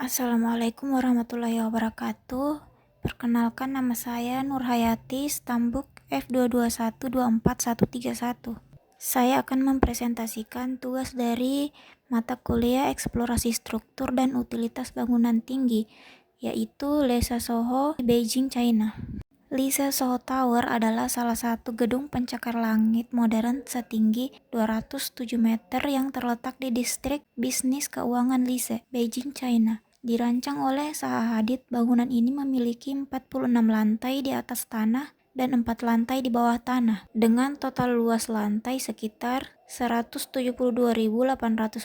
Assalamualaikum warahmatullahi wabarakatuh. Perkenalkan, nama saya Nurhayati, stambuk F22124131. Saya akan mempresentasikan tugas dari mata kuliah Eksplorasi Struktur dan Utilitas Bangunan Tinggi, yaitu Lisa Soho, Beijing, China. Lisa Soho Tower adalah salah satu gedung pencakar langit modern setinggi 207 meter yang terletak di distrik bisnis keuangan Lise, Beijing, China. Dirancang oleh Zaha Hadid, bangunan ini memiliki 46 lantai di atas tanah dan 4 lantai di bawah tanah, dengan total luas lantai sekitar 172.800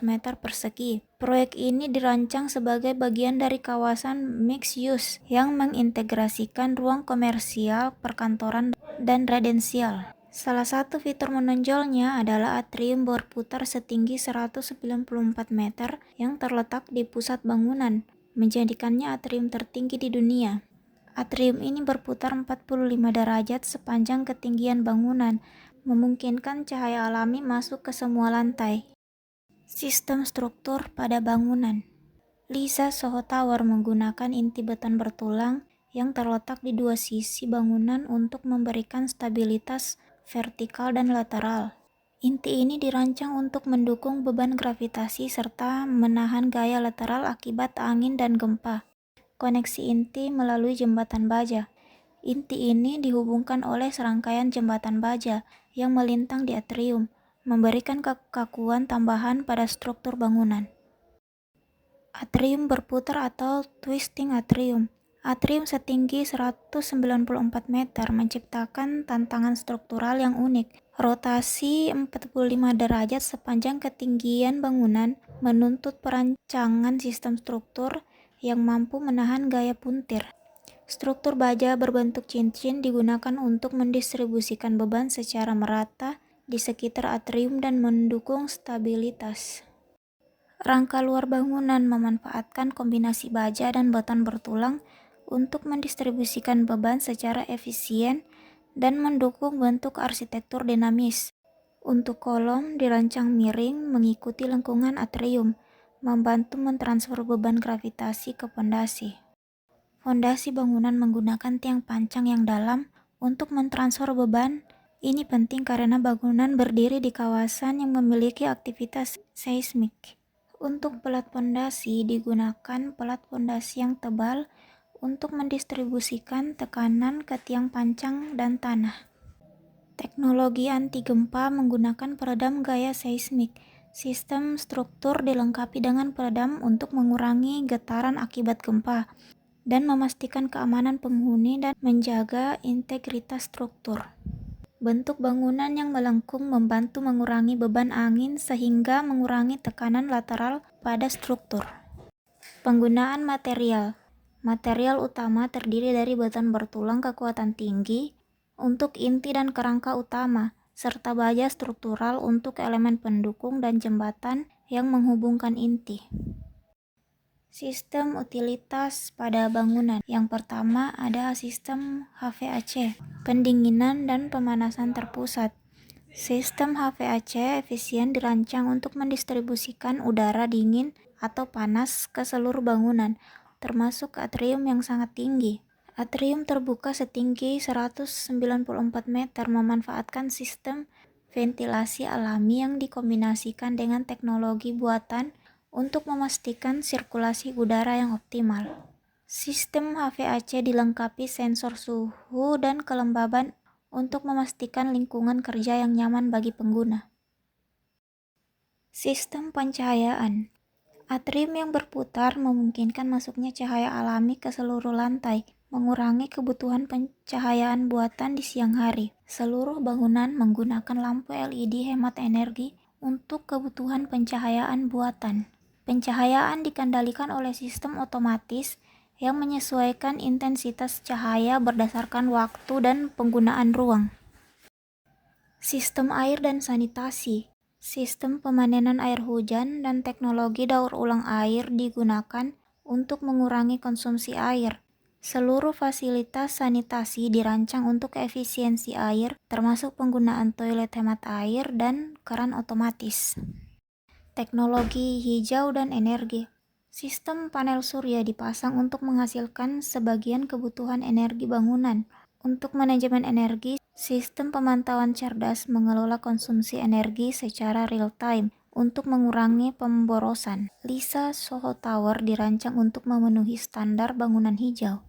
meter persegi. Proyek ini dirancang sebagai bagian dari kawasan mixed use yang mengintegrasikan ruang komersial, perkantoran, dan residensial. Salah satu fitur menonjolnya adalah atrium berputar setinggi 194 meter yang terletak di pusat bangunan, menjadikannya atrium tertinggi di dunia. Atrium ini berputar 45 derajat sepanjang ketinggian bangunan, memungkinkan cahaya alami masuk ke semua lantai. Sistem struktur pada bangunan. Lisa Soho Tower menggunakan inti beton bertulang yang terletak di dua sisi bangunan untuk memberikan stabilitas vertikal dan lateral. Inti ini dirancang untuk mendukung beban gravitasi serta menahan gaya lateral akibat angin dan gempa. Koneksi inti melalui jembatan baja. Inti ini dihubungkan oleh serangkaian jembatan baja yang melintang di atrium, memberikan kekakuan tambahan pada struktur bangunan. Atrium berputar atau twisting atrium. Atrium setinggi 194 meter menciptakan tantangan struktural yang unik. Rotasi 45 derajat sepanjang ketinggian bangunan menuntut perancangan sistem struktur yang mampu menahan gaya puntir. Struktur baja berbentuk cincin digunakan untuk mendistribusikan beban secara merata di sekitar atrium dan mendukung stabilitas. Rangka luar bangunan memanfaatkan kombinasi baja dan beton bertulang untuk mendistribusikan beban secara efisien dan mendukung bentuk arsitektur dinamis. Untuk kolom dirancang miring mengikuti lengkungan atrium, membantu mentransfer beban gravitasi ke fondasi. Fondasi bangunan menggunakan tiang pancang yang dalam untuk mentransfer beban. Ini penting karena bangunan berdiri di kawasan yang memiliki aktivitas seismik. Untuk pelat fondasi digunakan pelat fondasi yang tebal untuk mendistribusikan tekanan ke tiang pancang dan tanah. Teknologi anti gempa menggunakan peredam gaya seismik. Sistem struktur dilengkapi dengan peredam untuk mengurangi getaran akibat gempa dan memastikan keamanan penghuni dan menjaga integritas struktur. Bentuk bangunan yang melengkung membantu mengurangi beban angin sehingga mengurangi tekanan lateral pada struktur. Penggunaan material. Material utama terdiri dari beton bertulang kekuatan tinggi untuk inti dan kerangka utama, serta baja struktural untuk elemen pendukung dan jembatan yang menghubungkan inti. Sistem utilitas pada bangunan. Yang pertama ada sistem HVAC, pendinginan dan pemanasan terpusat. Sistem HVAC efisien dirancang untuk mendistribusikan udara dingin atau panas ke seluruh bangunan, termasuk atrium yang sangat tinggi. Atrium terbuka setinggi 194 meter memanfaatkan sistem ventilasi alami yang dikombinasikan dengan teknologi buatan untuk memastikan sirkulasi udara yang optimal. Sistem HVAC dilengkapi sensor suhu dan kelembaban untuk memastikan lingkungan kerja yang nyaman bagi pengguna. Sistem pencahayaan. Atrium yang berputar memungkinkan masuknya cahaya alami ke seluruh lantai, mengurangi kebutuhan pencahayaan buatan di siang hari. Seluruh bangunan menggunakan lampu LED hemat energi untuk kebutuhan pencahayaan buatan. Pencahayaan dikendalikan oleh sistem otomatis yang menyesuaikan intensitas cahaya berdasarkan waktu dan penggunaan ruang. Sistem air dan sanitasi. Sistem pemanenan air hujan dan teknologi daur ulang air digunakan untuk mengurangi konsumsi air. Seluruh fasilitas sanitasi dirancang untuk efisiensi air, termasuk penggunaan toilet hemat air dan keran otomatis. Teknologi hijau dan energi. Sistem panel surya dipasang untuk menghasilkan sebagian kebutuhan energi bangunan. Untuk manajemen energi, sistem pemantauan cerdas mengelola konsumsi energi secara real-time untuk mengurangi pemborosan. LISA Soho Tower dirancang untuk memenuhi standar bangunan hijau.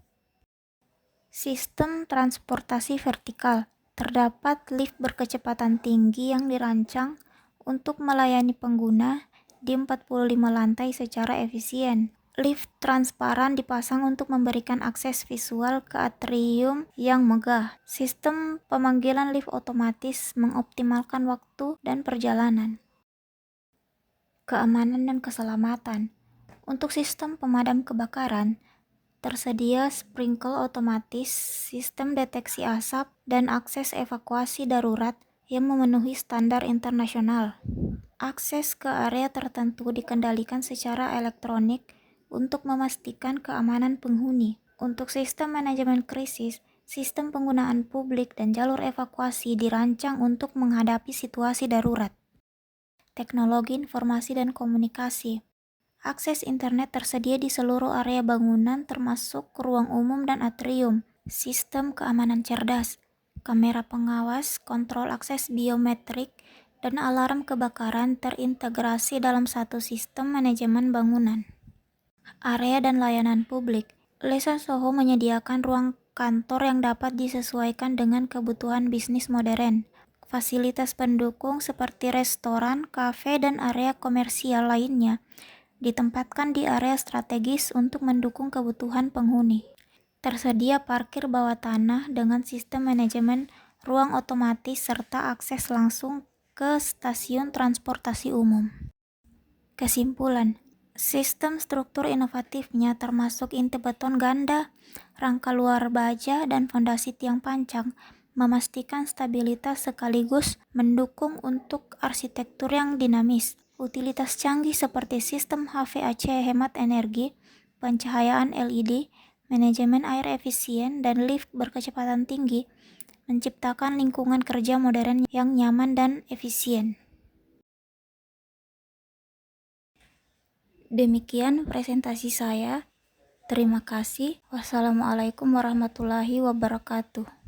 Sistem transportasi vertikal. Terdapat lift berkecepatan tinggi yang dirancang untuk melayani pengguna di 45 lantai secara efisien. Lift transparan dipasang untuk memberikan akses visual ke atrium yang megah. Sistem pemanggilan lift otomatis mengoptimalkan waktu dan perjalanan. Keamanan dan keselamatan. Untuk sistem pemadam kebakaran, tersedia sprinkle otomatis, sistem deteksi asap, dan akses evakuasi darurat yang memenuhi standar internasional. Akses ke area tertentu dikendalikan secara elektronik untuk memastikan keamanan penghuni. Untuk sistem manajemen krisis, sistem penggunaan publik dan jalur evakuasi dirancang untuk menghadapi situasi darurat. Teknologi informasi dan komunikasi. Akses internet tersedia di seluruh area bangunan termasuk ruang umum dan atrium. Sistem keamanan cerdas, kamera pengawas, kontrol akses biometrik, dan alarm kebakaran terintegrasi dalam satu sistem manajemen bangunan. Area dan layanan publik. LISA Soho menyediakan ruang kantor yang dapat disesuaikan dengan kebutuhan bisnis modern. Fasilitas pendukung seperti restoran, kafe, dan area komersial lainnya ditempatkan di area strategis untuk mendukung kebutuhan penghuni. Tersedia parkir bawah tanah dengan sistem manajemen ruang otomatis serta akses langsung ke stasiun transportasi umum. Kesimpulan, sistem struktur inovatifnya termasuk inti beton ganda, rangka luar baja, dan fondasi tiang pancang memastikan stabilitas sekaligus mendukung untuk arsitektur yang dinamis. Utilitas canggih seperti sistem HVAC hemat energi, pencahayaan LED, manajemen air efisien, dan lift berkecepatan tinggi menciptakan lingkungan kerja modern yang nyaman dan efisien. Demikian presentasi saya. Terima kasih. Wassalamualaikum warahmatullahi wabarakatuh.